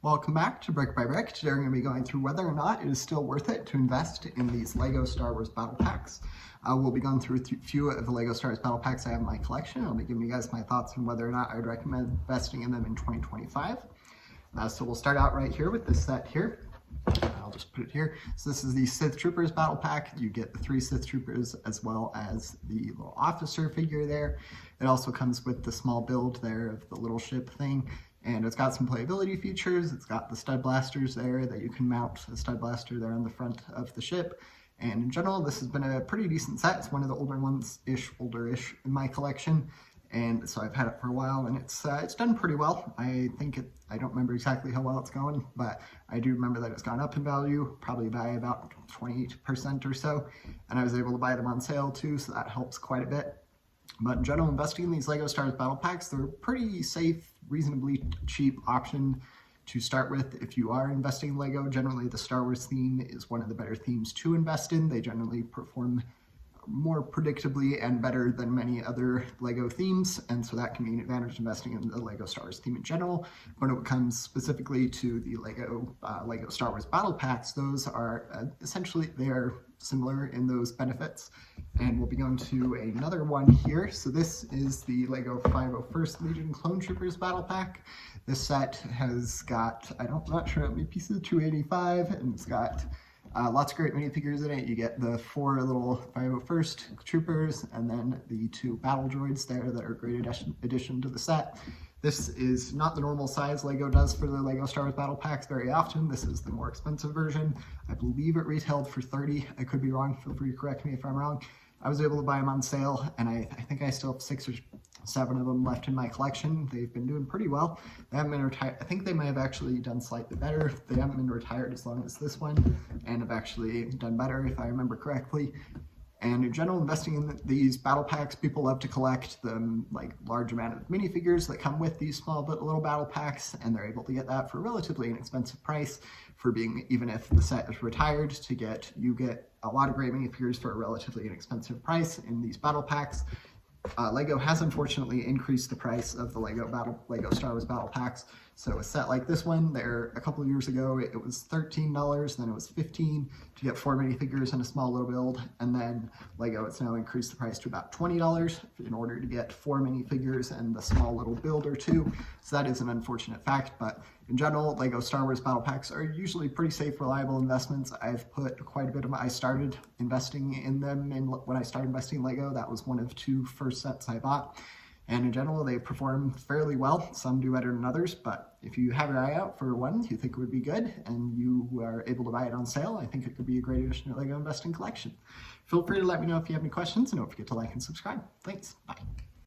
Welcome back to Brick by Brick. Today we're going to be going through whether or not it is still worth it to invest in these LEGO Star Wars Battle Packs. We'll be going through a few of the LEGO Star Wars Battle Packs I have in my collection. I'll be giving you guys my thoughts on whether or not I would recommend investing in them in 2025. So we'll start out right here with this set here. I'll just put it here. So this is the Sith Troopers Battle Pack. You get the 3 Sith Troopers as well as the little officer figure there. It also comes with the small build there of the little ship thing. And it's got some playability features. It's got the stud blasters there that you can mount a stud blaster there on the front of the ship. And in general, this has been a pretty decent set. It's one of the older ones-ish, older-ish in my collection. And so I've had it for a while, and it's done pretty well. I don't remember exactly how well it's going, but I do remember that it's gone up in value, probably by about 20% or so. And I was able to buy them on sale too, so that helps quite a bit. But in general, investing in these LEGO Star Wars Battle Packs, they're a pretty safe, reasonably cheap option to start with if you are investing in LEGO. Generally, the Star Wars theme is one of the better themes to invest in. They generally perform more predictably and better than many other LEGO themes, and so that can be an advantage investing in the LEGO Star Wars theme in general. But when it comes specifically to the LEGO Star Wars Battle Packs, those are essentially, they're similar in those benefits. And we'll be going to another one here. So this is the LEGO 501st Legion Clone Troopers Battle Pack. This set has got, I'm not sure how many pieces, 285, and it's got lots of great minifigures in it. You get the 4 little 501st troopers and then the 2 battle droids there that are a great addition to the set. This is not the normal size LEGO does for the LEGO Star Wars Battle Packs very often. This is the more expensive version. I believe it retailed for $30. I could be wrong. Feel free to correct me if I'm wrong. I was able to buy them on sale, and I think I still have 6 or 7 of them left in my collection. They've been doing pretty well. They haven't been retired. I think they might have actually done slightly better. They haven't been retired as long as this one, and have actually done better if I remember correctly. And in general, investing in these battle packs, people love to collect the large amount of minifigures that come with these small but little battle packs, and they're able to get that for a relatively inexpensive price for being, even if the set is retired, you get a lot of great minifigures for a relatively inexpensive price in these battle packs. LEGO has unfortunately increased the price of the LEGO Star Wars Battle Packs. So a set like this one, there a couple of years ago, it was $13, then it was $15 to get 4 minifigures and a small little build, and then LEGO has now increased the price to about $20 in order to get 4 minifigures and the small little build or 2. So that is an unfortunate fact, but in general, LEGO Star Wars Battle Packs are usually pretty safe, reliable investments. I've put quite a bit of I started investing in them when I started investing in LEGO. That was one of 2 first sets I bought. And in general, they perform fairly well. Some do better than others, but if you have your eye out for one you think it would be good and you are able to buy it on sale, I think it could be a great addition to LEGO investing collection. Feel free to let me know if you have any questions, and don't forget to like and subscribe. Thanks. Bye.